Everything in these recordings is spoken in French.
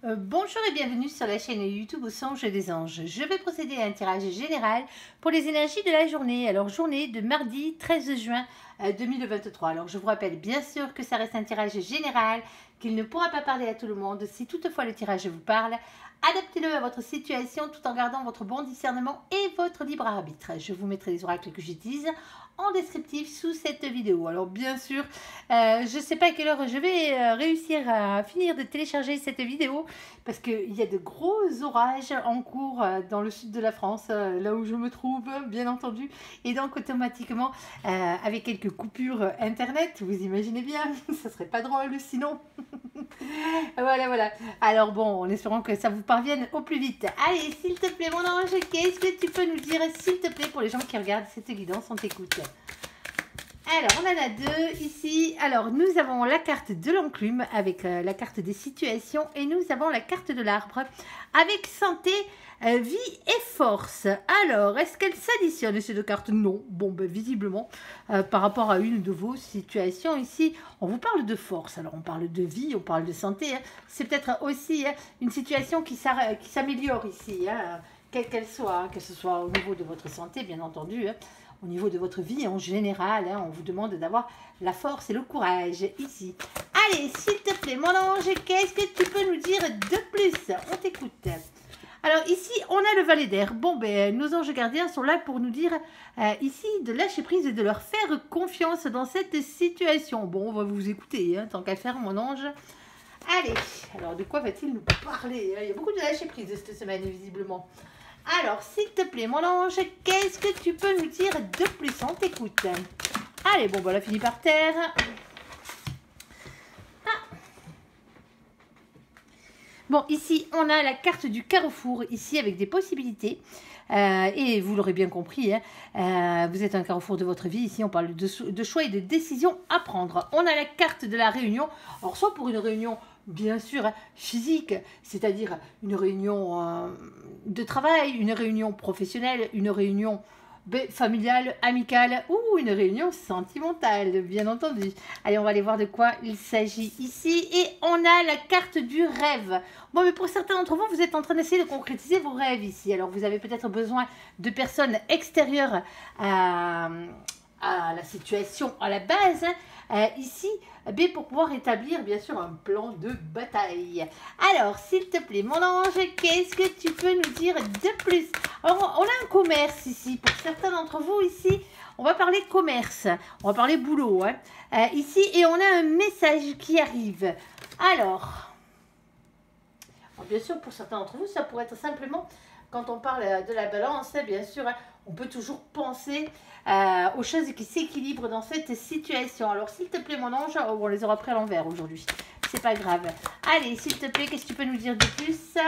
Bonjour et bienvenue sur la chaîne YouTube Au Songe des Anges. Je vais procéder à un tirage général pour les énergies de la journée. Alors, journée de mardi 13 juin 2023. Alors, je vous rappelle bien sûr que ça reste un tirage général, qu'il ne pourra pas parler à tout le monde. Si toutefois le tirage vous parle, adaptez-le à votre situation tout en gardant votre bon discernement et votre libre arbitre. Je vous mettrai les oracles que j'utilise en descriptif sous cette vidéo. Alors bien sûr, je ne sais pas à quelle heure je vais réussir à finir de télécharger cette vidéo parce qu'il y a de gros orages en cours dans le sud de la France, là où je me trouve, bien entendu. Et donc automatiquement, avec quelques coupures internet, vous imaginez bien, ça serait pas drôle sinon. Voilà. Alors bon, en espérant que ça vous parvienne au plus vite. Allez, s'il te plaît, mon ange, qu'est-ce que tu peux nous dire, s'il te plaît, pour les gens qui regardent cette guidance, on t'écoute. Alors, on en a deux ici. Alors, nous avons la carte de l'enclume avec la carte des situations et nous avons la carte de l'arbre avec santé, vie et force. Alors, est-ce qu'elles s'additionnent ces deux cartes? Non. Bon, ben, visiblement, par rapport à une de vos situations ici, on vous parle de force. Alors, on parle de vie, on parle de santé. Hein. C'est peut-être aussi une situation qui s'améliore ici, hein, quelle qu'elle soit, hein, que ce soit au niveau de votre santé, bien entendu, hein. Au niveau de votre vie en général, hein, on vous demande d'avoir la force et le courage ici. Allez, s'il te plaît, mon ange, qu'est-ce que tu peux nous dire de plus? On t'écoute. Alors ici, on a le valet d'air. Bon, ben, nos anges gardiens sont là pour nous dire ici de lâcher prise et de leur faire confiance dans cette situation. Bon, on va vous écouter, hein, tant qu'à faire, mon ange. Allez, alors de quoi va-t-il nous parler? Il y a beaucoup de lâcher prise cette semaine, visiblement. Alors, s'il te plaît, mon ange, qu'est-ce que tu peux nous dire de plus? On t'écoute. Allez, bon, voilà, fini par terre. Ah. Bon, ici, on a la carte du carrefour, ici, avec des possibilités. Et vous l'aurez bien compris, hein, vous êtes un carrefour de votre vie. Ici, on parle de choix et de décisions à prendre. On a la carte de la réunion. Alors, soit pour une réunion, bien sûr, physique, c'est-à-dire une réunion de travail, une réunion professionnelle, une réunion familiale, amicale ou une réunion sentimentale, bien entendu. Allez, on va aller voir de quoi il s'agit ici. Et on a la carte du rêve. Bon, mais pour certains d'entre vous, vous êtes en train d'essayer de concrétiser vos rêves ici. Alors, vous avez peut-être besoin de personnes extérieures à la situation à la base, ici, pour pouvoir établir bien sûr un plan de bataille. Alors, s'il te plaît, mon ange, qu'est-ce que tu peux nous dire de plus? Alors, on a un commerce ici, pour certains d'entre vous ici, on va parler commerce, on va parler boulot, hein, ici, et on a un message qui arrive. Alors, bien sûr, pour certains d'entre vous, ça pourrait être simplement, quand on parle de la balance, bien sûr, hein, on peut toujours penser aux choses qui s'équilibrent dans cette situation. Alors, s'il te plaît, mon ange, on les aura pris à l'envers aujourd'hui. C'est pas grave. Allez, s'il te plaît, qu'est-ce que tu peux nous dire de plus?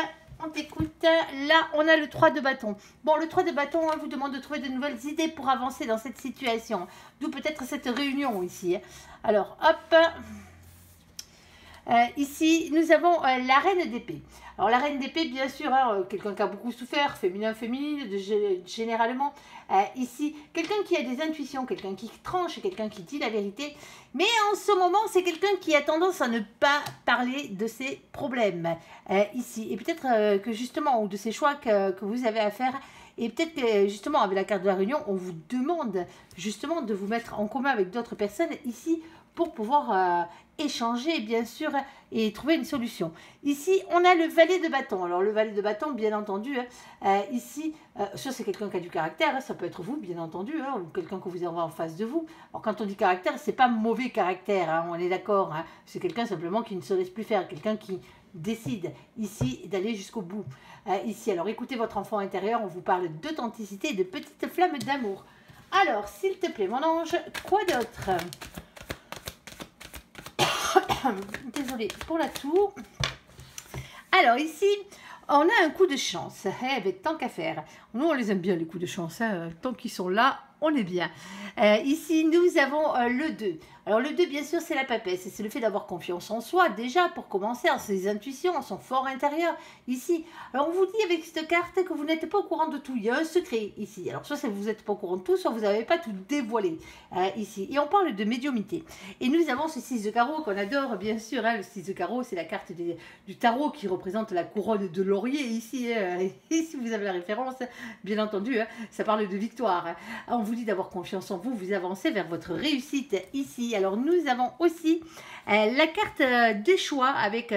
On t'écoute. Là, on a le 3 de bâton. Bon, le 3 de bâton, hein, vous demande de trouver de nouvelles idées pour avancer dans cette situation. D'où peut-être cette réunion ici. Alors, hop. Ici, nous avons la reine d'épée. Alors, la reine d'épée, bien sûr, hein, quelqu'un qui a beaucoup souffert, féminin, féminine, généralement. Ici, quelqu'un qui a des intuitions, quelqu'un qui tranche, quelqu'un qui dit la vérité. Mais en ce moment, c'est quelqu'un qui a tendance à ne pas parler de ses problèmes. Ici, et peut-être que justement, ou de ses choix que vous avez à faire. Et peut-être que justement, avec la carte de la réunion, on vous demande justement de vous mettre en commun avec d'autres personnes ici pour pouvoir échanger, bien sûr, et trouver une solution. Ici, on a le valet de bâton. Alors, le valet de bâton, bien entendu, ici, ça, c'est quelqu'un qui a du caractère. Hein, ça peut être vous, bien entendu, hein, ou quelqu'un que vous avez en face de vous. Alors, quand on dit caractère, c'est pas mauvais caractère, hein, on est d'accord. Hein, c'est quelqu'un simplement qui ne se laisse plus faire, quelqu'un qui décide ici d'aller jusqu'au bout. Ici, alors, écoutez votre enfant intérieur, on vous parle d'authenticité et de petites flammes d'amour. Alors, s'il te plaît, mon ange, quoi d'autre? Désolée pour la toux. Alors ici, on a un coup de chance. Eh bien, tant qu'à faire. Nous, on les aime bien, les coups de chance. Hein. Tant qu'ils sont là, on est bien. Ici, nous avons le 2. Alors le 2, bien sûr, c'est la papesse. C'est le fait d'avoir confiance en soi, déjà, pour commencer, en ses intuitions, en son fort intérieur, ici. Alors on vous dit avec cette carte que vous n'êtes pas au courant de tout. Il y a un secret, ici. Alors soit vous n'êtes pas au courant de tout, soit vous n'avez pas tout dévoilé, ici. Et on parle de médiumnité. Et nous avons ce 6 de carreau qu'on adore, bien sûr. Hein. Le 6 de carreau, c'est la carte du tarot qui représente la couronne de laurier, ici. Et si vous avez la référence, bien entendu, hein, ça parle de victoire. Hein. On vous dit d'avoir confiance en vous, vous avancez vers votre réussite, ici. Alors nous avons aussi la carte des choix avec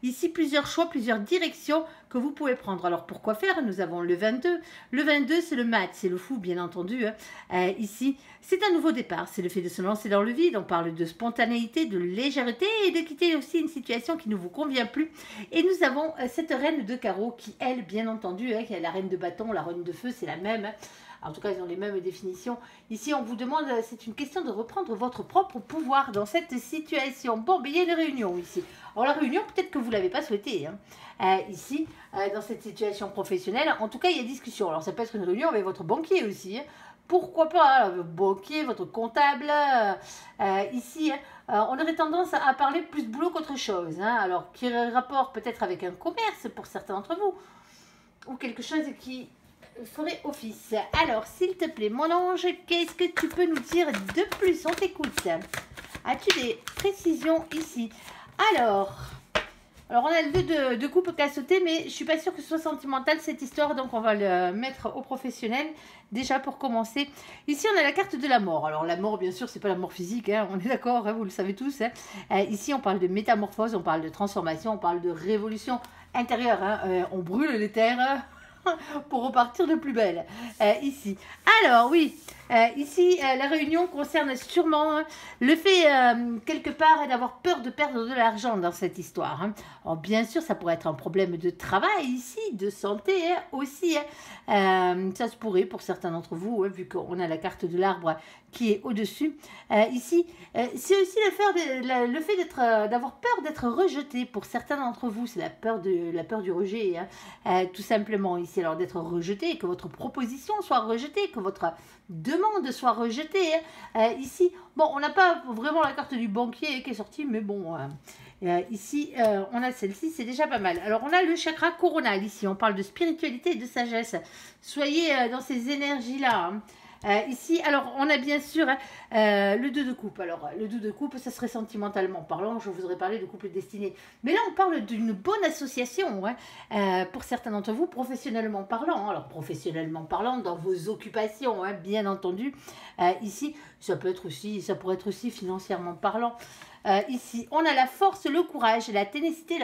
ici plusieurs choix, plusieurs directions que vous pouvez prendre. Alors pourquoi faire? Nous avons le 22. Le 22 c'est le mat, c'est le fou bien entendu. Hein. Ici c'est un nouveau départ, c'est le fait de se lancer dans le vide. On parle de spontanéité, de légèreté et de quitter aussi une situation qui ne vous convient plus. Et nous avons cette reine de carreau qui elle bien entendu, hein, qui est la reine de bâton, la reine de feu, c'est la même. Hein. En tout cas, ils ont les mêmes définitions. Ici, on vous demande, c'est une question de reprendre votre propre pouvoir dans cette situation. Bon, mais il y a une réunion ici. Alors, la réunion, peut-être que vous ne l'avez pas souhaitée. Hein. Ici, dans cette situation professionnelle, en tout cas, il y a discussion. Alors, ça peut être une réunion avec votre banquier aussi. Hein. Pourquoi pas, votre banquier, votre comptable. Ici, on aurait tendance à parler plus de boulot qu'autre chose. Hein. Alors, qui aurait rapport peut-être avec un commerce pour certains d'entre vous. Ou quelque chose qui ferait office. Alors, s'il te plaît, mon ange, qu'est-ce que tu peux nous dire de plus? On t'écoute. As-tu des précisions ici? Alors, on a le 2 de coupe qui a sauté, mais je ne suis pas sûre que ce soit sentimental cette histoire, donc on va le mettre au professionnel. Déjà pour commencer, ici on a la carte de la mort. Alors la mort, bien sûr, c'est pas la mort physique, hein, on est d'accord, hein, vous le savez tous. Hein. Ici on parle de métamorphose, on parle de transformation, on parle de révolution intérieure. Hein. On brûle les terres pour repartir de plus belle, ici. Alors, oui, ici, la réunion concerne sûrement le fait, quelque part, d'avoir peur de perdre de l'argent dans cette histoire. Hein. Alors, bien sûr, ça pourrait être un problème de travail ici, de santé hein, aussi. Hein. Ça se pourrait pour certains d'entre vous, hein, vu qu'on a la carte de l'arbre qui est au-dessus. Ici, c'est aussi le fait d'avoir peur d'être rejeté pour certains d'entre vous. C'est la peur du rejet, hein, tout simplement ici. Alors d'être rejeté, que votre proposition soit rejetée, que votre demande soit rejetée. Hein. Ici, bon, on n'a pas vraiment la carte du banquier qui est sortie, mais bon... ici, on a celle-ci, c'est déjà pas mal. Alors, on a le chakra coronal ici. On parle de spiritualité et de sagesse. Soyez dans ces énergies-là. Hein. Ici, alors, on a bien sûr le 2 de coupe. Alors, le 2 de coupe, ça serait sentimentalement parlant. Je vous aurais parlé de couple destiné. Mais là, on parle d'une bonne association. Hein, pour certains d'entre vous, professionnellement parlant. Hein. Alors, professionnellement parlant, dans vos occupations, hein, bien entendu. Ici, ça pourrait être aussi financièrement parlant. Ici, on a la force, le courage, la ténacité,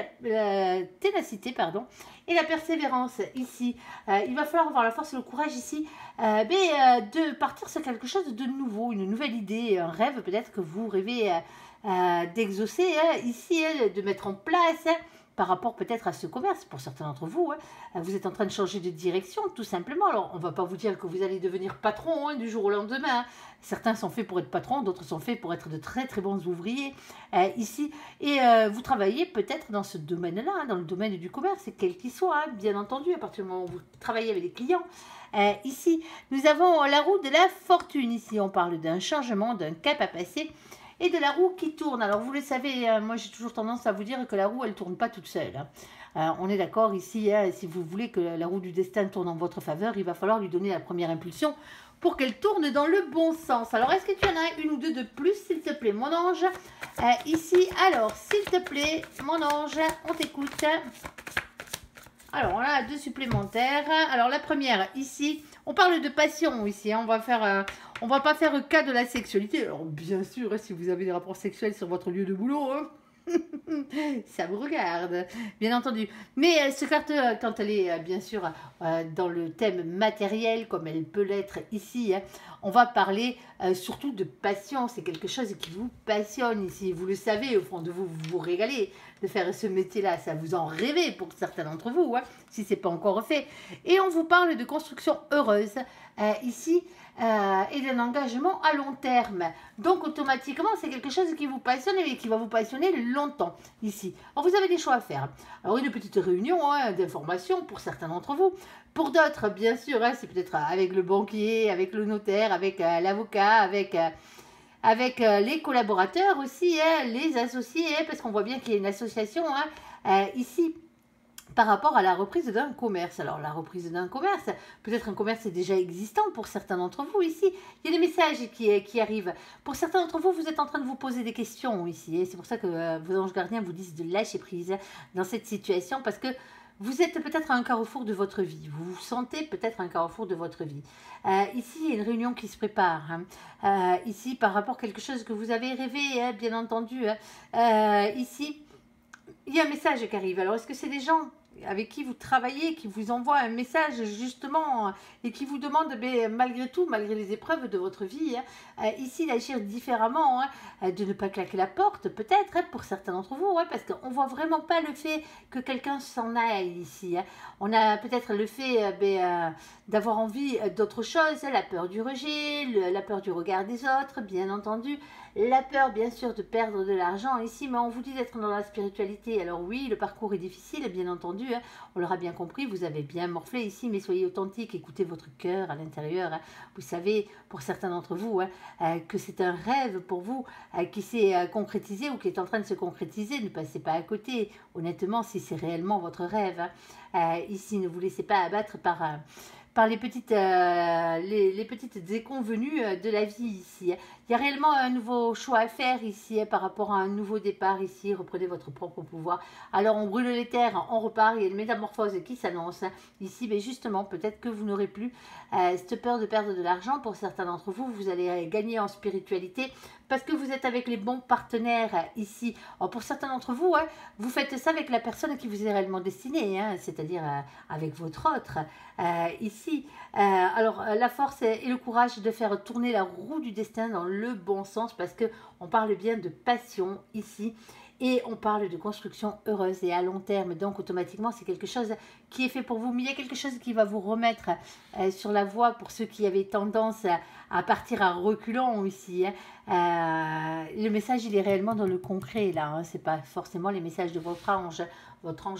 et la persévérance. Ici, il va falloir avoir la force et le courage ici, de partir sur quelque chose de nouveau, une nouvelle idée, un rêve peut-être que vous rêvez d'exaucer, hein, ici, hein, de mettre en place. Hein, par rapport peut-être à ce commerce, pour certains d'entre vous, hein, vous êtes en train de changer de direction, tout simplement. Alors, on ne va pas vous dire que vous allez devenir patron hein, du jour au lendemain. Hein. Certains sont faits pour être patrons, d'autres sont faits pour être de très très bons ouvriers ici. Et vous travaillez peut-être dans ce domaine-là, hein, dans le domaine du commerce, quel qu'il soit, hein, bien entendu, à partir du moment où vous travaillez avec les clients. Ici, nous avons la roue de la fortune. Ici, on parle d'un changement, d'un cap à passer. Et de la roue qui tourne. Alors, vous le savez, moi, j'ai toujours tendance à vous dire que la roue, elle ne tourne pas toute seule. Hein. On est d'accord ici, hein, si vous voulez que la roue du destin tourne en votre faveur, il va falloir lui donner la première impulsion pour qu'elle tourne dans le bon sens. Alors, est-ce que tu en as une ou deux de plus, s'il te plaît, mon ange? Ici, alors, s'il te plaît, mon ange, on t'écoute. Alors, on a deux supplémentaires. Alors, la première, ici, on parle de passion ici. Hein. On va pas faire cas de la sexualité. Alors, bien sûr, hein, si vous avez des rapports sexuels sur votre lieu de boulot, hein, ça vous regarde, bien entendu. Mais cette carte, quand elle est bien sûr dans le thème matériel, comme elle peut l'être ici, hein, on va parler surtout de passion. C'est quelque chose qui vous passionne ici. Vous le savez, au fond de vous, vous vous régalez de faire ce métier-là. Ça vous en rêvez pour certains d'entre vous, hein, si ce n'est pas encore fait. Et on vous parle de construction heureuse ici. Et d'un engagement à long terme. Donc automatiquement, c'est quelque chose qui vous passionne et qui va vous passionner longtemps ici. Alors vous avez des choix à faire. Alors une petite réunion hein, d'information pour certains d'entre vous. Pour d'autres, bien sûr, hein, c'est peut-être avec le banquier, avec le notaire, avec l'avocat, avec les collaborateurs aussi, hein, les associés, hein, parce qu'on voit bien qu'il y a une association ici par rapport à la reprise d'un commerce. Alors la reprise d'un commerce, peut-être un commerce est déjà existant pour certains d'entre vous ici. Il y a des messages qui arrivent. Pour certains d'entre vous, vous êtes en train de vous poser des questions ici. Et c'est pour ça que vos anges gardiens vous disent de lâcher prise dans cette situation, parce que vous êtes peut-être à un carrefour de votre vie. Vous vous sentez peut-être à un carrefour de votre vie. Ici, il y a une réunion qui se prépare. Hein. Ici, par rapport à quelque chose que vous avez rêvé, hein, bien entendu. Hein. Ici, il y a un message qui arrive. Alors, est-ce que c'est des gens avec qui vous travaillez, qui vous envoient un message justement et qui vous demandent, malgré tout, malgré les épreuves de votre vie, ici d'agir différemment, de ne pas claquer la porte peut-être pour certains d'entre vous, parce qu'on ne voit vraiment pas le fait que quelqu'un s'en aille ici. On a peut-être le fait d'avoir envie d'autre chose, la peur du rejet, la peur du regard des autres, bien entendu. La peur, bien sûr, de perdre de l'argent ici, mais on vous dit d'être dans la spiritualité. Alors oui, le parcours est difficile, bien entendu. Hein. On l'aura bien compris, vous avez bien morflé ici, mais soyez authentique, écoutez votre cœur à l'intérieur. Hein. Vous savez, pour certains d'entre vous, que c'est un rêve pour vous qui s'est concrétisé ou qui est en train de se concrétiser. Ne passez pas à côté, honnêtement, si c'est réellement votre rêve. Hein. Ici, ne vous laissez pas abattre par les petites déconvenues de la vie ici. Il y a réellement un nouveau choix à faire ici par rapport à un nouveau départ ici. Reprenez votre propre pouvoir. Alors on brûle les terres, on repart. Il y a une métamorphose qui s'annonce ici. Mais justement, peut-être que vous n'aurez plus cette peur de perdre de l'argent. Pour certains d'entre vous, vous allez gagner en spiritualité parce que vous êtes avec les bons partenaires ici. Alors, pour certains d'entre vous, vous faites ça avec la personne qui vous est réellement destinée, c'est-à-dire avec votre autre. Ici, alors la force et le courage de faire tourner la roue du destin dans le bon sens, parce que on parle bien de passion ici et on parle de construction heureuse et à long terme, donc automatiquement c'est quelque chose qui est fait pour vous, mais il y a quelque chose qui va vous remettre sur la voie pour ceux qui avaient tendance à partir à reculons ici. Le message il est réellement dans le concret là, c'est pas forcément les messages de votre ange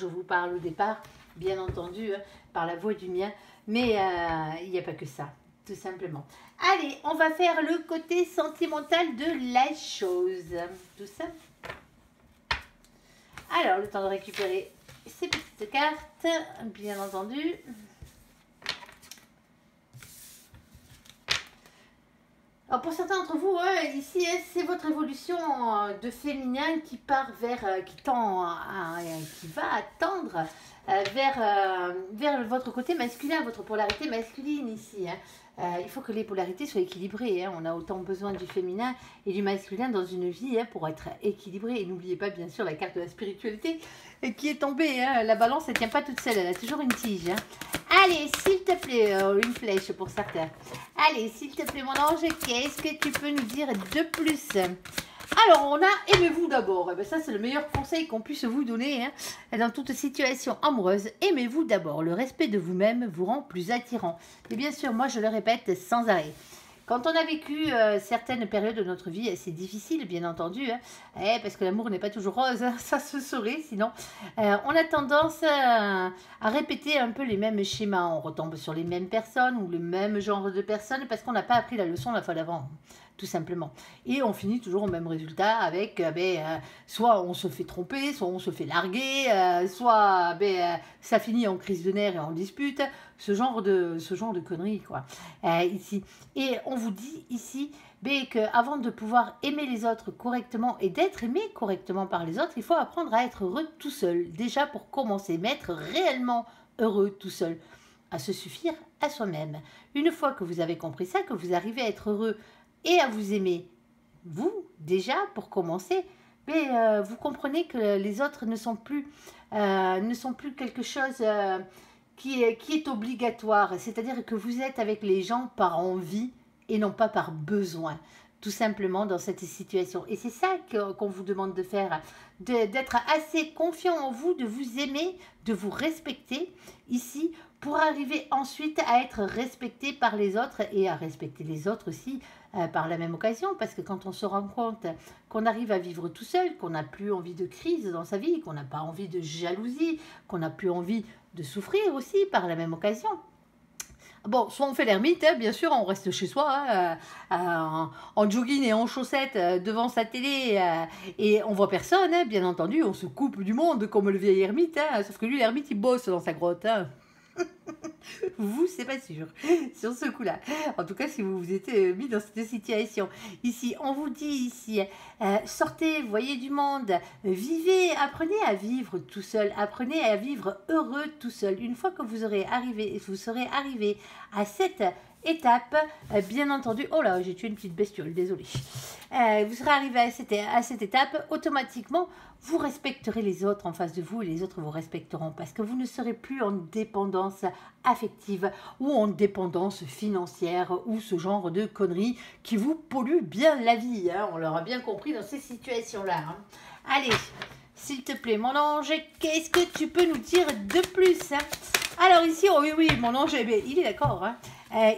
vous parle au départ, bien entendu, par la voix du mien, mais il n'y a pas que ça, tout simplement. Allez, on va faire le côté sentimental de la chose, tout ça. Alors, le temps de récupérer ces petites cartes, bien entendu. Alors pour certains d'entre vous, ici, c'est votre évolution de féminin qui part qui va tendre vers votre côté masculin, votre polarité masculine ici. Il faut que les polarités soient équilibrées. On a autant besoin du féminin et du masculin dans une vie pour être équilibré. Et n'oubliez pas, bien sûr, la carte de la spiritualité qui est tombée. La balance, elle ne tient pas toute seule, elle a toujours une tige. Allez, s'il te plaît, une flèche pour certains. Allez, s'il te plaît, mon ange, qu'est-ce que tu peux nous dire de plus? Alors, on a aimez-vous d'abord. Ça, c'est le meilleur conseil qu'on puisse vous donner dans toute situation amoureuse. Aimez-vous d'abord. Le respect de vous-même vous rend plus attirant. Et bien sûr, moi, je le répète sans arrêt. Quand on a vécu certaines périodes de notre vie, c'est difficile, bien entendu, parce que l'amour n'est pas toujours rose, ça se saurait sinon. On a tendance à répéter un peu les mêmes schémas. On retombe sur les mêmes personnes ou le même genre de personnes parce qu'on n'a pas appris la leçon la fois d'avant, tout simplement. Et on finit toujours au même résultat avec soit on se fait tromper, soit on se fait larguer, soit ça finit en crise de nerfs et en dispute, ce genre de conneries, quoi, ici. Et on vous dit ici qu'avant de pouvoir aimer les autres correctement et d'être aimé correctement par les autres, il faut apprendre à être heureux tout seul. Déjà pour commencer, mais être réellement heureux tout seul, à se suffire à soi-même. Une fois que vous avez compris ça, que vous arrivez à être heureux et à vous aimer, vous, déjà, pour commencer, vous comprenez que les autres ne sont plus quelque chose qui est obligatoire. C'est-à-dire que vous êtes avec les gens par envie et non pas par besoin, tout simplement dans cette situation. Et c'est ça qu'on vous demande de faire, d'être assez confiant en vous, de vous aimer, de vous respecter ici, pour arriver ensuite à être respecté par les autres et à respecter les autres aussi par la même occasion, parce que quand on se rend compte qu'on arrive à vivre tout seul, qu'on n'a plus envie de crise dans sa vie, qu'on n'a pas envie de jalousie, qu'on n'a plus envie de souffrir aussi par la même occasion, Bon, soit on fait l'ermite, hein, bien sûr, on reste chez soi, hein, en jogging et en chaussettes devant sa télé, et on voit personne, hein, bien entendu, on se coupe du monde comme le vieil ermite, hein, sauf que lui, l'ermite, il bosse dans sa grotte. Hein. Vous, c'est pas sûr, sur ce coup-là. En tout cas, si vous vous êtes mis dans cette situation. Ici, on vous dit ici, sortez, voyez du monde, vivez, apprenez à vivre tout seul, apprenez à vivre heureux tout seul. Une fois que vous serez arrivé à cette étape, bien entendu, oh là, j'ai tué une petite bestiole, désolé. Vous serez arrivé à cette étape, automatiquement, vous respecterez les autres en face de vous et les autres vous respecteront parce que vous ne serez plus en dépendance affective ou en dépendance financière ou ce genre de conneries qui vous polluent bien la vie. Hein. On l'aura bien compris dans ces situations-là. Hein. Allez, s'il te plaît, mon ange, qu'est-ce que tu peux nous dire de plus hein. Alors ici, oh oui, mon ange, eh bien, il est d'accord. Hein.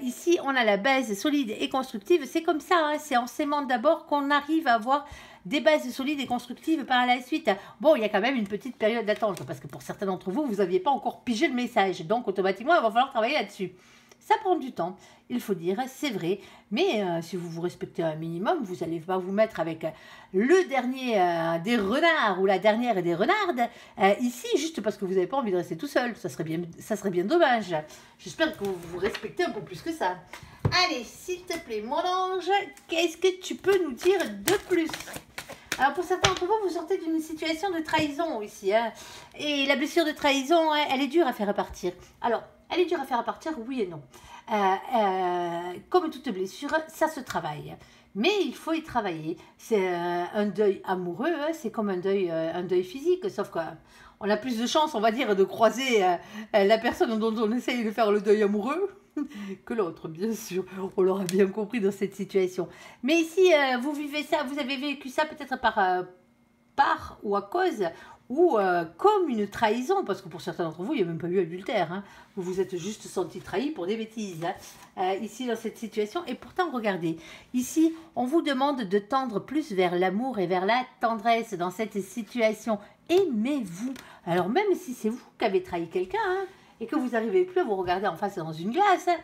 Ici, on a la base solide et constructive. C'est comme ça, hein, c'est en s'aimant d'abord qu'on arrive à avoir des bases solides et constructives par la suite. Bon, il y a quand même une petite période d'attente parce que pour certains d'entre vous, vous n'aviez pas encore pigé le message. Donc, automatiquement, il va falloir travailler là-dessus. Ça prend du temps, il faut dire, c'est vrai. Mais si vous vous respectez un minimum, vous n'allez pas vous mettre avec le dernier des renards ou la dernière des renardes ici, juste parce que vous n'avez pas envie de rester tout seul. Ça serait bien dommage. J'espère que vous vous respectez un peu plus que ça. Allez, s'il te plaît, mon ange, qu'est-ce que tu peux nous dire de plus? Alors pour certains d'entre vous, vous sortez d'une situation de trahison ici. Hein, et la blessure de trahison, hein, elle est dure à faire repartir. Alors, elle est dure à faire repartir, oui et non. Comme toute blessure, ça se travaille. Mais il faut y travailler. C'est un deuil amoureux, hein, c'est comme un deuil physique, sauf qu'on a plus de chance, on va dire, de croiser la personne dont on essaye de faire le deuil amoureux que l'autre, bien sûr. On l'aura bien compris dans cette situation. Mais ici, vous vivez ça, vous avez vécu ça peut-être par ou à cause ou comme une trahison, parce que pour certains d'entre vous, il n'y a même pas eu adultère. Hein. Vous vous êtes juste senti trahi pour des bêtises, hein, ici dans cette situation. Et pourtant, regardez, ici, on vous demande de tendre plus vers l'amour et vers la tendresse dans cette situation. Aimez-vous. Alors même si c'est vous qui avez trahi quelqu'un, hein, et que vous n'arrivez plus à vous regarder en face dans une glace, hein,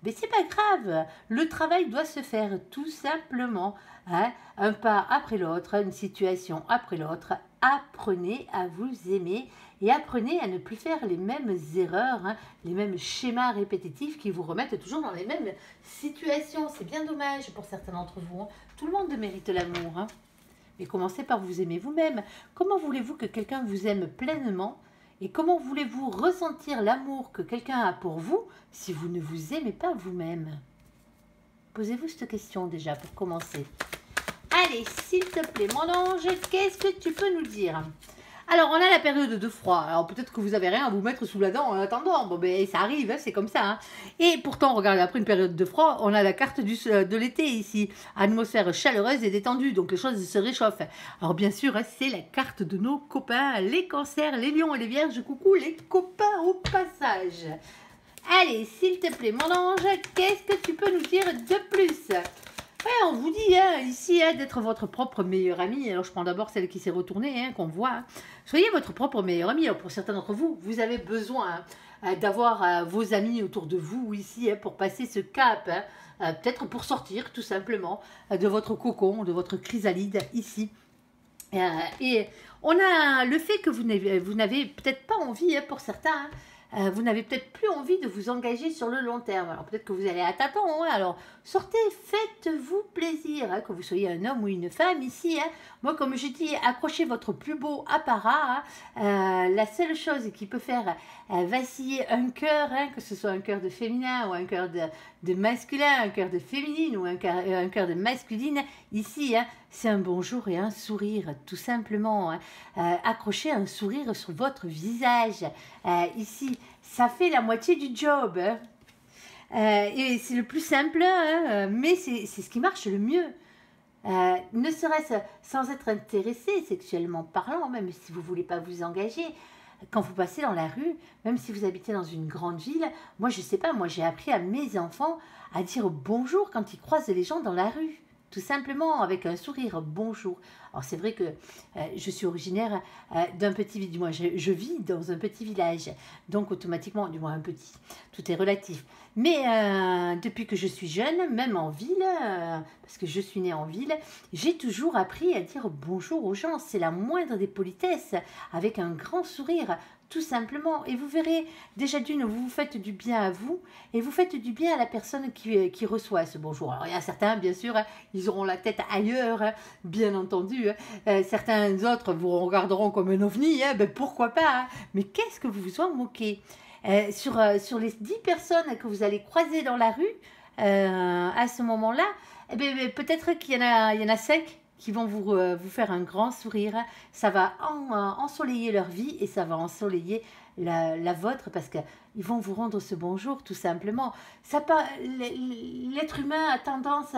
mais c'est pas grave, le travail doit se faire tout simplement, hein, un pas après l'autre, une situation après l'autre. Apprenez à vous aimer et apprenez à ne plus faire les mêmes erreurs, hein, les mêmes schémas répétitifs qui vous remettent toujours dans les mêmes situations. C'est bien dommage pour certains d'entre vous. Hein. Tout le monde mérite l'amour. Hein. Mais commencez par vous aimer vous-même. Comment voulez-vous que quelqu'un vous aime pleinement? Et comment voulez-vous ressentir l'amour que quelqu'un a pour vous si vous ne vous aimez pas vous-même? Posez-vous cette question déjà pour commencer. Allez, s'il te plaît, mon ange, qu'est-ce que tu peux nous dire? Alors, on a la période de froid. Alors, peut-être que vous n'avez rien à vous mettre sous la dent en attendant. Bon, ben, ça arrive, hein, c'est comme ça. Hein. Et pourtant, regardez, après une période de froid, on a la carte de l'été ici. Atmosphère chaleureuse et détendue, donc les choses se réchauffent. Alors, bien sûr, hein, c'est la carte de nos copains, les cancers, les lions et les vierges. Coucou, les copains au passage. Allez, s'il te plaît, mon ange, qu'est-ce que tu peux nous dire de plus? Ouais, on vous dit hein, ici hein, d'être votre propre meilleur ami. Alors, je prends d'abord celle qui s'est retournée, hein, qu'on voit. Hein. Soyez votre propre meilleur ami. Alors, pour certains d'entre vous, vous avez besoin hein, d'avoir vos amis autour de vous ici hein, pour passer ce cap. Hein, peut-être pour sortir, tout simplement, de votre cocon, de votre chrysalide ici. Et on a le fait que vous n'avez peut-être pas envie, hein, pour certains, hein, vous n'avez peut-être plus envie de vous engager sur le long terme. Alors peut-être que vous allez à tâtons. Hein. Alors sortez, faites-vous plaisir, hein, que vous soyez un homme ou une femme ici. Hein. Moi, comme je dis, accrochez votre plus beau apparat. Hein. La seule chose qui peut faire vaciller un cœur, hein, que ce soit un cœur de féminin ou un cœur de masculin, un cœur de féminine ou un cœur de masculine, ici, hein, c'est un bonjour et un sourire, tout simplement. Hein. Accrochez un sourire sur votre visage. Ici, ça fait la moitié du job. Hein. Et c'est le plus simple, hein, mais c'est ce qui marche le mieux. Ne serait-ce sans être intéressé sexuellement parlant, même si vous ne voulez pas vous engager, quand vous passez dans la rue, même si vous habitez dans une grande ville, moi je sais pas, moi j'ai appris à mes enfants à dire bonjour quand ils croisent les gens dans la rue. tout simplement avec un sourire, bonjour. Alors c'est vrai que je suis originaire d'un petit village, du moins je vis dans un petit village, donc automatiquement, du moins un petit, tout est relatif. Mais depuis que je suis jeune, même en ville, parce que je suis née en ville, j'ai toujours appris à dire bonjour aux gens. C'est la moindre des politesses, avec un grand sourire, tout simplement. Et vous verrez, déjà d'une, vous vous faites du bien à vous, et vous faites du bien à la personne qui reçoit ce bonjour. Alors il y a certains, bien sûr, ils auront la tête ailleurs, bien entendu. Certains autres vous regarderont comme un ovni, ben pourquoi pas. Mais qu'est-ce que vous vous en moquez? Sur les 10 personnes que vous allez croiser dans la rue, à ce moment-là, eh ben, peut-être qu'il y en a 5 qui vont vous faire un grand sourire. Ça va ensoleiller leur vie et ça va ensoleiller la vôtre parce qu'ils vont vous rendre ce bonjour tout simplement. L'être humain a tendance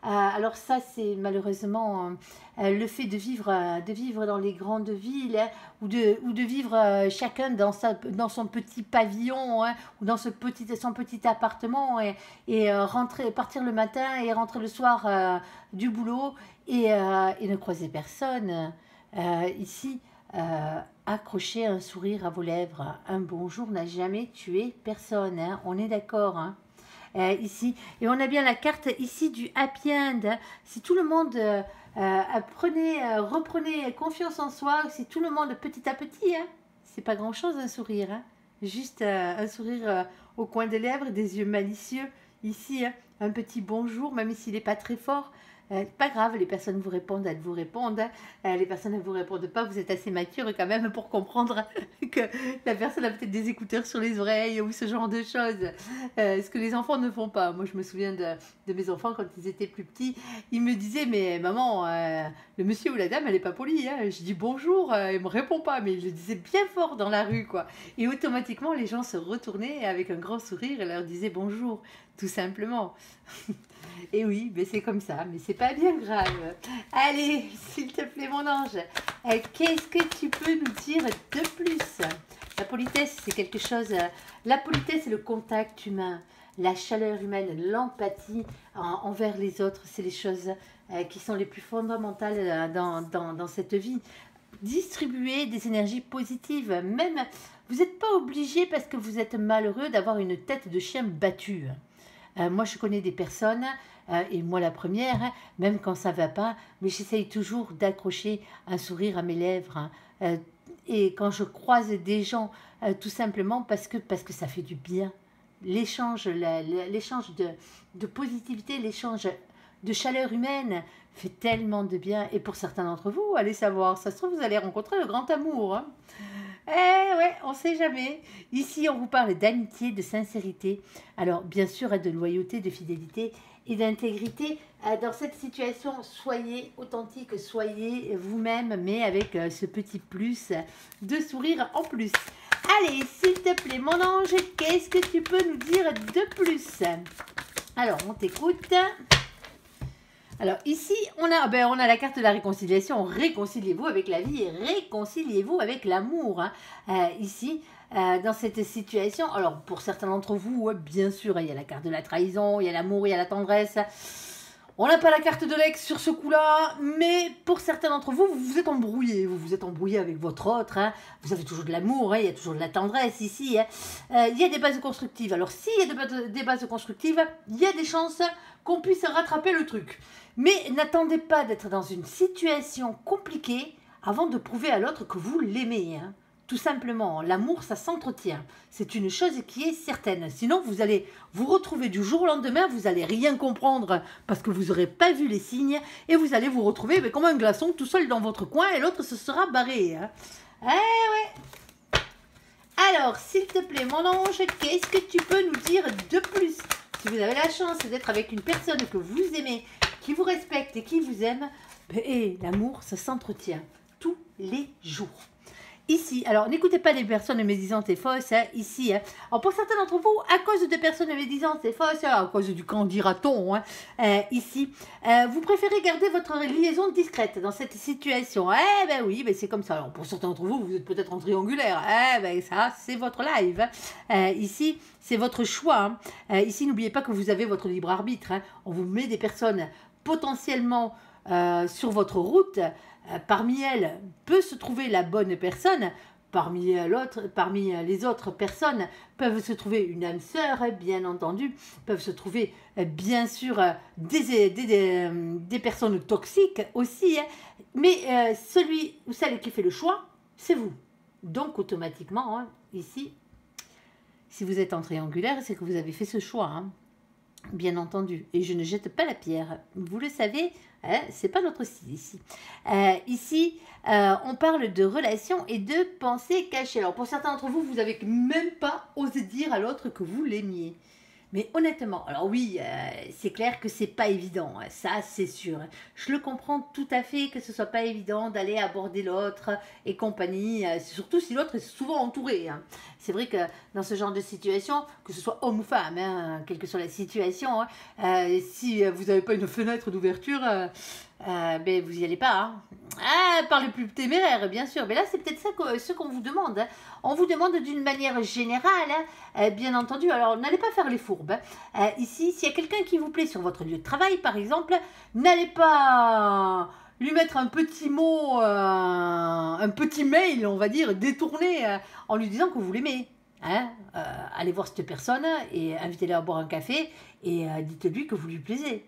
alors ça c'est malheureusement le fait de vivre dans les grandes villes, ou de vivre chacun dans son petit pavillon, ou dans son petit appartement, et partir le matin et rentrer le soir du boulot, et ne croiser personne. Ici, accrocher un sourire à vos lèvres, un bonjour n'a jamais tué personne, hein, on est d'accord, hein. Ici, et on a bien la carte ici du happy end. Si tout le monde reprenez confiance en soi, si tout le monde petit à petit, hein, c'est pas grand chose un sourire, hein, juste un sourire au coin des lèvres, des yeux malicieux ici, hein, un petit bonjour, même s'il n'est pas très fort. Pas grave, les personnes vous répondent, elles vous répondent. Les personnes ne vous répondent pas, vous êtes assez mature quand même pour comprendre que la personne a peut-être des écouteurs sur les oreilles ou ce genre de choses. Ce que les enfants ne font pas. Moi, je me souviens de mes enfants quand ils étaient plus petits. Ils me disaient, mais maman, le monsieur ou la dame, elle n'est pas polie, hein. Je dis bonjour, il ne me répond pas, mais il le disait bien fort dans la rue, quoi. Et automatiquement, les gens se retournaient avec un grand sourire et leur disaient bonjour, tout simplement. Et oui, mais c'est comme ça, mais c'est pas bien grave. Allez, s'il te plaît, mon ange, qu'est-ce que tu peux nous dire de plus? La politesse, c'est quelque chose... La politesse, c'est le contact humain, la chaleur humaine, l'empathie envers les autres. C'est les choses qui sont les plus fondamentales dans cette vie. Distribuer des énergies positives. Même, vous n'êtes pas obligé, parce que vous êtes malheureux, d'avoir une tête de chien battue. Moi, je connais des personnes, et moi la première, hein, même quand ça ne va pas, mais j'essaye toujours d'accrocher un sourire à mes lèvres. Hein, et quand je croise des gens, tout simplement parce que ça fait du bien. L'échange de positivité, l'échange de chaleur humaine fait tellement de bien. Et pour certains d'entre vous, allez savoir, ça se trouve, vous allez rencontrer le grand amour. Hein. Eh ouais, on ne sait jamais. Ici, on vous parle d'amitié, de sincérité. Alors, bien sûr, de loyauté, de fidélité et d'intégrité. Dans cette situation, soyez authentique, soyez vous-même, mais avec ce petit plus de sourire en plus. Allez, s'il te plaît, mon ange, qu'est-ce que tu peux nous dire de plus? Alors, on t'écoute. Alors ici, on a la carte de la réconciliation. Réconciliez-vous avec la vie et réconciliez-vous avec l'amour. Hein. Ici, dans cette situation, alors pour certains d'entre vous, bien sûr, il y a la carte de la trahison, il y a l'amour, il y a la tendresse. On n'a pas la carte de l'ex sur ce coup-là, mais pour certains d'entre vous, vous vous êtes embrouillés. Vous vous êtes embrouillés avec votre autre. Hein. Vous avez toujours de l'amour, hein. Il y a toujours de la tendresse ici. Hein. Il y a des bases constructives. Alors s'il y a des bases constructives, il y a des chances qu'on puisse rattraper le truc. Mais n'attendez pas d'être dans une situation compliquée avant de prouver à l'autre que vous l'aimez. Hein. Tout simplement, l'amour, ça s'entretient. C'est une chose qui est certaine. Sinon, vous allez vous retrouver du jour au lendemain, vous n'allez rien comprendre parce que vous n'aurez pas vu les signes et vous allez vous retrouver comme un glaçon tout seul dans votre coin et l'autre se sera barré. Hein. Eh ouais. Alors, s'il te plaît, mon ange, qu'est-ce que tu peux nous dire de plus? Si vous avez la chance d'être avec une personne que vous aimez, qui vous respecte et qui vous aime, l'amour, ça s'entretient tous les jours. Ici, alors n'écoutez pas les personnes médisantes et fausses, hein, ici. Hein. Alors pour certains d'entre vous, à cause de personnes médisantes et fausses, à cause du camp dira-t-on, hein, ici, vous préférez garder votre liaison discrète dans cette situation. Eh ben oui, ben c'est comme ça. Alors pour certains d'entre vous, vous êtes peut-être en triangulaire. Eh ben ça, c'est votre live. Hein. Ici, c'est votre choix. Hein. Ici, n'oubliez pas que vous avez votre libre arbitre. Hein. On vous met des personnes potentiellement sur votre route, parmi elles peut se trouver la bonne personne. Parmi les autres personnes peuvent se trouver une âme sœur, bien entendu, peuvent se trouver bien sûr des personnes toxiques aussi, mais celui ou celle qui fait le choix, c'est vous. Donc automatiquement, ici, si vous êtes en triangulaire, c'est que vous avez fait ce choix, bien entendu. Et je ne jette pas la pierre, vous le savez, c'est pas notre style ici. Ici, on parle de relations et de pensées cachées. Alors pour certains d'entre vous, vous n'avez même pas osé dire à l'autre que vous l'aimiez. Mais honnêtement, alors oui, c'est clair que c'est pas évident, ça c'est sûr. Je le comprends tout à fait que ce soit pas évident d'aller aborder l'autre et compagnie, surtout si l'autre est souvent entouré. C'est vrai que dans ce genre de situation, que ce soit homme ou femme, quelle que soit la situation, si vous n'avez pas une fenêtre d'ouverture, ben vous n'y allez pas. Par le plus téméraire, bien sûr. Mais là, c'est peut-être ça ce qu'on vous demande. On vous demande d'une manière générale, bien entendu. Alors, n'allez pas faire les fourbes. Ici, s'il y a quelqu'un qui vous plaît sur votre lieu de travail, par exemple, n'allez pas lui mettre un petit mot, un petit mail, on va dire, détourné, en lui disant que vous l'aimez. Allez voir cette personne et invitez-la à boire un café et dites-lui que vous lui plaisez.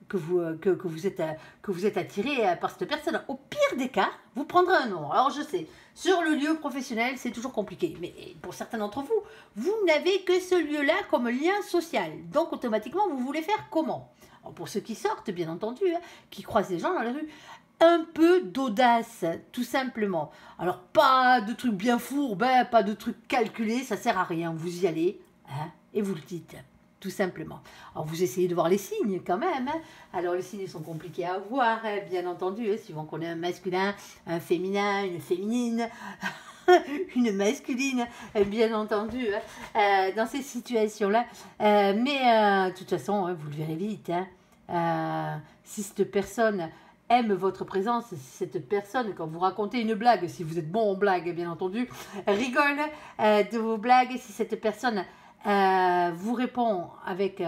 Que vous êtes attiré par cette personne. Au pire des cas, vous prendrez un nom. Alors je sais, sur le lieu professionnel, c'est toujours compliqué. Mais pour certains d'entre vous, vous n'avez que ce lieu-là comme lien social. Donc automatiquement, vous voulez faire comment? Alors, pour ceux qui sortent, bien entendu, qui croisent des gens dans la rue, un peu d'audace, tout simplement. Alors pas de trucs bien fourbes, pas de trucs calculés, ça sert à rien. Vous y allez et vous le dites. Tout simplement. Alors, vous essayez de voir les signes quand même. Alors, les signes sont compliqués à voir, bien entendu, suivant qu'on ait un masculin, un féminin, une féminine, une masculine, bien entendu, dans ces situations-là. Mais, de toute façon, vous le verrez vite. Si cette personne aime votre présence, si cette personne, quand vous racontez une blague, si vous êtes bon en blague, bien entendu, rigole de vos blagues, si cette personne vous répond avec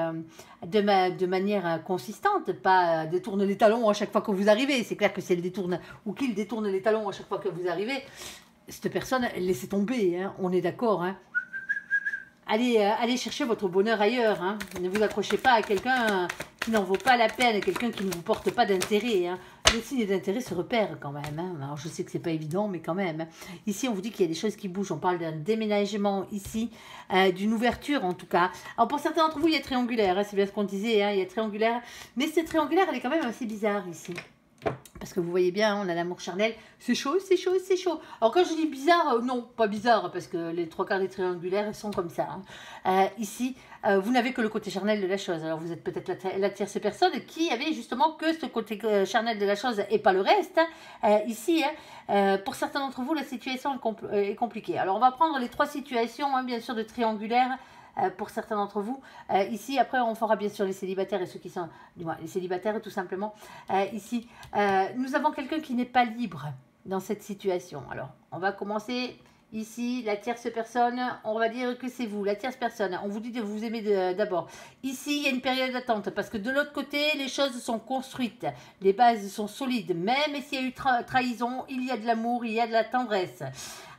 de manière consistante, pas détourne les talons à chaque fois que vous arrivez. C'est clair que si elle détourne ou qu'il détourne les talons à chaque fois que vous arrivez, cette personne, laissez tomber, on est d'accord. Allez chercher votre bonheur ailleurs. Ne vous accrochez pas à quelqu'un qui n'en vaut pas la peine, quelqu'un qui ne vous porte pas d'intérêt. Les signes d'intérêt se repèrent quand même. Alors je sais que c'est pas évident, mais quand même. Ici, on vous dit qu'il y a des choses qui bougent. On parle d'un déménagement ici, d'une ouverture en tout cas. Alors pour certains d'entre vous, il y a triangulaire. C'est bien ce qu'on disait, il y a triangulaire. Mais cette triangulaire, elle est quand même assez bizarre ici. Parce que vous voyez bien, on a l'amour charnel, c'est chaud, c'est chaud, c'est chaud. Alors quand je dis bizarre, non, pas bizarre, parce que les trois quarts des triangulaires sont comme ça. Ici, vous n'avez que le côté charnel de la chose. Alors vous êtes peut-être la tierce personne qui avait justement que ce côté charnel de la chose et pas le reste. Ici, pour certains d'entre vous, la situation est compliquée. Alors on va prendre les trois situations, bien sûr, de triangulaire. Pour certains d'entre vous. Ici, après, on fera bien sûr les célibataires et ceux qui sont... les célibataires, tout simplement. Ici, nous avons quelqu'un qui n'est pas libre dans cette situation. Alors, on va commencer ici, la tierce personne. On va dire que c'est vous, la tierce personne. On vous dit de vous aimer d'abord. Ici, il y a une période d'attente parce que de l'autre côté, les choses sont construites. Les bases sont solides. Même s'il y a eu trahison, il y a de l'amour, il y a de la tendresse.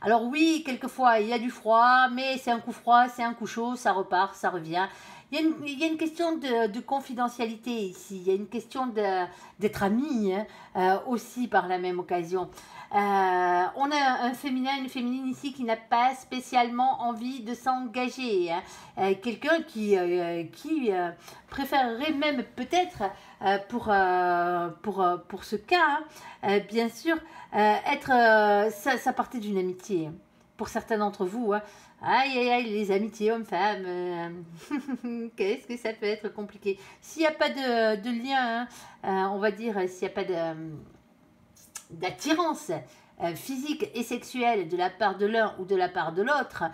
Alors oui, quelquefois, il y a du froid, mais c'est un coup froid, c'est un coup chaud, ça repart, ça revient. Il y a une question de confidentialité ici, il y a une question d'être amis aussi par la même occasion. On a un féminin, une féminine ici qui n'a pas spécialement envie de s'engager. Quelqu'un qui préférerait même peut-être pour ce cas, bien sûr, ça partait d'une amitié. Pour certains d'entre vous, aïe aïe aïe, les amitiés hommes-femmes, qu'est-ce que ça peut être compliqué. S'il n'y a pas de lien, on va dire, s'il n'y a pas d'attirance physique et sexuelle de la part de l'un ou de la part de l'autre,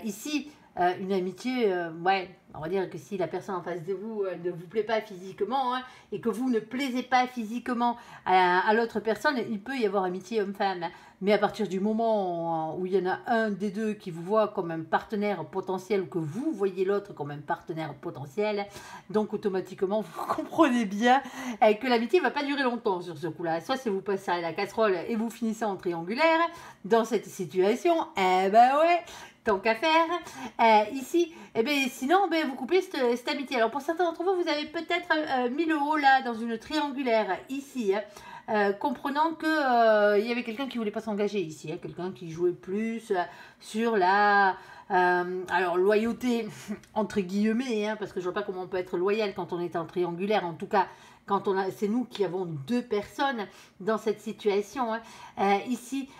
ici, une amitié, ouais, On va dire que si la personne en face de vous ne vous plaît pas physiquement, hein, et que vous ne plaisez pas physiquement à l'autre personne, il peut y avoir amitié homme-femme. Mais à partir du moment où il y en a un des deux qui vous voit comme un partenaire potentiel, ou que vous voyez l'autre comme un partenaire potentiel, donc automatiquement vous comprenez bien que l'amitié ne va pas durer longtemps sur ce coup-là. Soit si vous passez à la casserole et vous finissez en triangulaire, dans cette situation, eh ben ouais, tant qu'à faire. Ici, eh ben, sinon, ben, vous coupez cette amitié. Alors pour certains d'entre vous, vous avez peut-être mis le haut là dans une triangulaire ici, hein. Comprenant que il y avait quelqu'un qui voulait pas s'engager ici, hein, quelqu'un qui jouait plus sur la alors loyauté entre guillemets, hein, parce que je vois pas comment on peut être loyal quand on est en triangulaire, en tout cas quand c'est nous qui avons deux personnes dans cette situation, hein. Ici,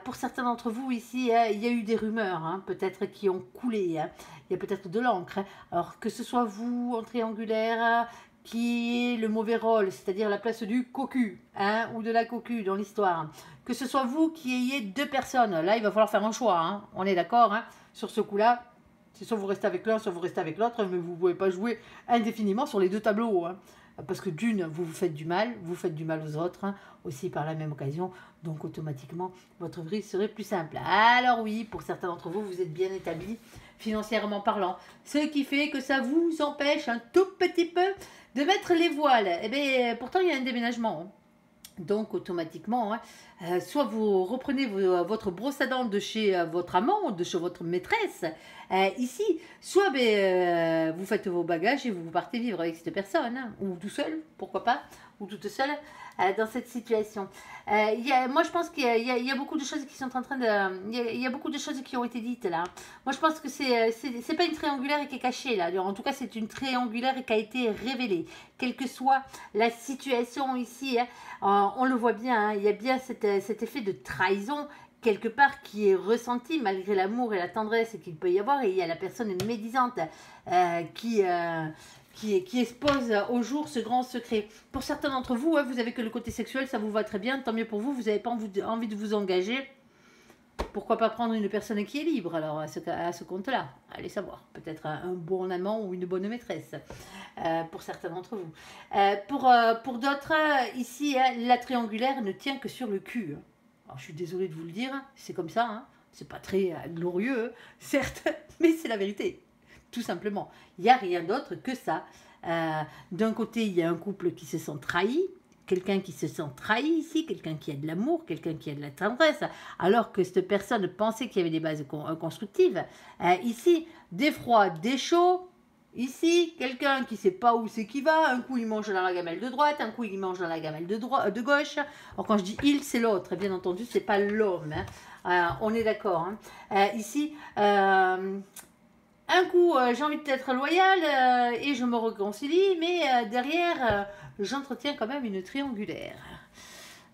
pour certains d'entre vous ici, il y a eu des rumeurs, hein, peut-être qui ont coulé, hein. Il y a peut-être de l'encre, hein. Alors que ce soit vous en triangulaire, qui est le mauvais rôle, c'est-à-dire la place du cocu, hein, ou de la cocu dans l'histoire. Que ce soit vous qui ayez deux personnes, là il va falloir faire un choix, hein. On est d'accord, hein, sur ce coup-là. C'est soit vous restez avec l'un, soit vous restez avec l'autre, mais vous ne pouvez pas jouer indéfiniment sur les deux tableaux, hein. Parce que d'une, vous vous faites du mal aux autres, hein, aussi par la même occasion, donc automatiquement votre vie serait plus simple. Alors oui, pour certains d'entre vous, vous êtes bien établis financièrement parlant, ce qui fait que ça vous empêche un tout petit peu de mettre les voiles. Eh bien, pourtant, il y a un déménagement, hein. Donc, automatiquement, hein, soit vous reprenez votre brosse à dents de chez votre amant, de chez votre maîtresse, ici, soit vous faites vos bagages et vous partez vivre avec cette personne, hein, ou tout seul, pourquoi pas, ou toute seule, dans cette situation. Moi, je pense qu'il y a beaucoup de choses qui sont en train de... Il y a beaucoup de choses qui ont été dites, là. Moi, je pense que c'est pas une triangulaire qui est cachée, là. En tout cas, c'est une triangulaire qui a été révélée. Quelle que soit la situation ici, hein, on le voit bien, hein, il y a bien cet effet de trahison quelque part qui est ressenti malgré l'amour et la tendresse qu'il peut y avoir, et il y a la personne médisante qui expose au jour ce grand secret. Pour certains d'entre vous, hein, vous avez que le côté sexuel, ça vous va très bien, tant mieux pour vous, vous n'avez pas envie de vous engager. Pourquoi pas prendre une personne qui est libre alors à ce compte-là? Allez savoir, peut-être un bon amant ou une bonne maîtresse, pour certains d'entre vous. Pour d'autres, ici, hein, la triangulaire ne tient que sur le cul. Alors je suis désolée de vous le dire, c'est comme ça, hein. C'est pas très glorieux, certes, mais c'est la vérité, tout simplement. Il n'y a rien d'autre que ça. D'un côté, il y a un couple qui se sent trahi, quelqu'un qui se sent trahi ici, quelqu'un qui a de l'amour, quelqu'un qui a de la tendresse, alors que cette personne pensait qu'il y avait des bases constructives. Ici, des froids, des chauds. Ici, quelqu'un qui ne sait pas où c'est qui va, un coup il mange dans la gamelle de droite, un coup il mange dans la gamelle de gauche. Alors quand je dis il, c'est l'autre, bien entendu, c'est pas l'homme, hein. On est d'accord, hein. Ici, un coup j'ai envie d'être loyal et je me réconcilie, mais derrière, j'entretiens quand même une triangulaire.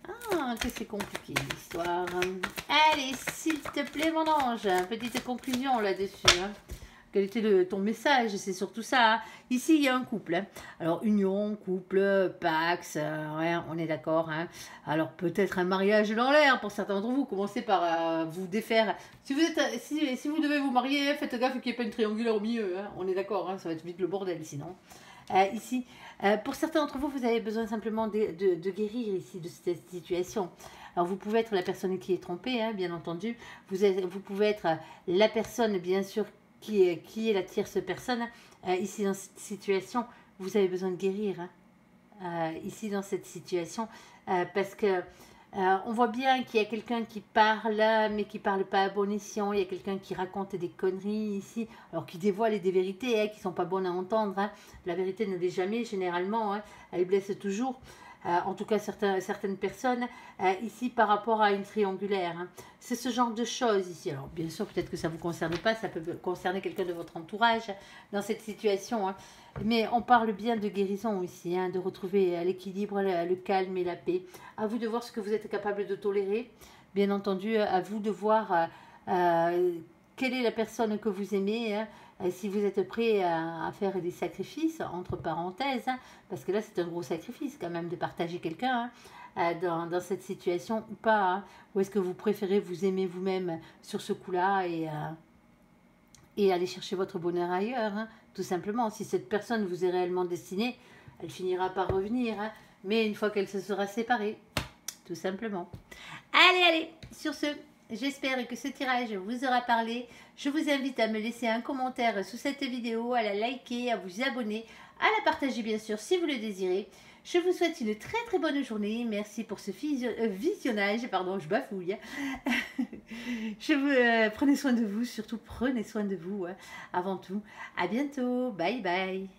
Ah, que c'est compliqué l'histoire. Allez, s'il te plaît mon ange, petite conclusion là-dessus, hein. Quel était ton message? C'est surtout ça, hein. Ici, il y a un couple, hein. Alors, union, couple, pax, ouais, on est d'accord, hein. Alors, peut-être un mariage dans l'air pour certains d'entre vous. Commencez par vous défaire. Si vous devez vous marier, faites gaffe qu'il n'y ait pas une triangulaire au milieu, hein. On est d'accord, hein, ça va être vite le bordel sinon. Ici, pour certains d'entre vous, vous avez besoin simplement de guérir ici de cette situation. Alors, vous pouvez être la personne qui est trompée, hein, bien entendu. Vous pouvez être la personne, bien sûr, qui est la tierce personne. Ici, dans cette situation, vous avez besoin de guérir, hein. Ici, dans cette situation, parce que on voit bien qu'il y a quelqu'un qui parle, mais qui parle pas à bon escient. Il y a quelqu'un qui raconte des conneries ici, alors qui dévoile des vérités, hein, qui sont pas bonnes à entendre, hein. La vérité ne l'est jamais, généralement, hein. Elle blesse toujours. En tout cas certaines personnes, ici par rapport à une triangulaire, hein. C'est ce genre de choses ici. Alors bien sûr, peut-être que ça ne vous concerne pas, ça peut concerner quelqu'un de votre entourage dans cette situation, hein. Mais on parle bien de guérison ici, hein, de retrouver l'équilibre, le calme et la paix. À vous de voir ce que vous êtes capable de tolérer. Bien entendu, à vous de voir quelle est la personne que vous aimez, hein. Si vous êtes prêt à faire des sacrifices, entre parenthèses, hein, parce que là c'est un gros sacrifice quand même de partager quelqu'un, hein, dans cette situation ou pas, hein, ou est-ce que vous préférez vous aimer vous-même sur ce coup-là et aller chercher votre bonheur ailleurs, hein, tout simplement. Si cette personne vous est réellement destinée, elle finira par revenir, hein, mais une fois qu'elle se sera séparée, tout simplement. Allez, sur ce, j'espère que ce tirage vous aura parlé. Je vous invite à me laisser un commentaire sous cette vidéo, à la liker, à vous abonner, à la partager bien sûr si vous le désirez. Je vous souhaite une très bonne journée. Merci pour ce visionnage. Pardon, je bafouille. Prenez soin de vous, surtout prenez soin de vous, hein, avant tout. À bientôt. Bye bye.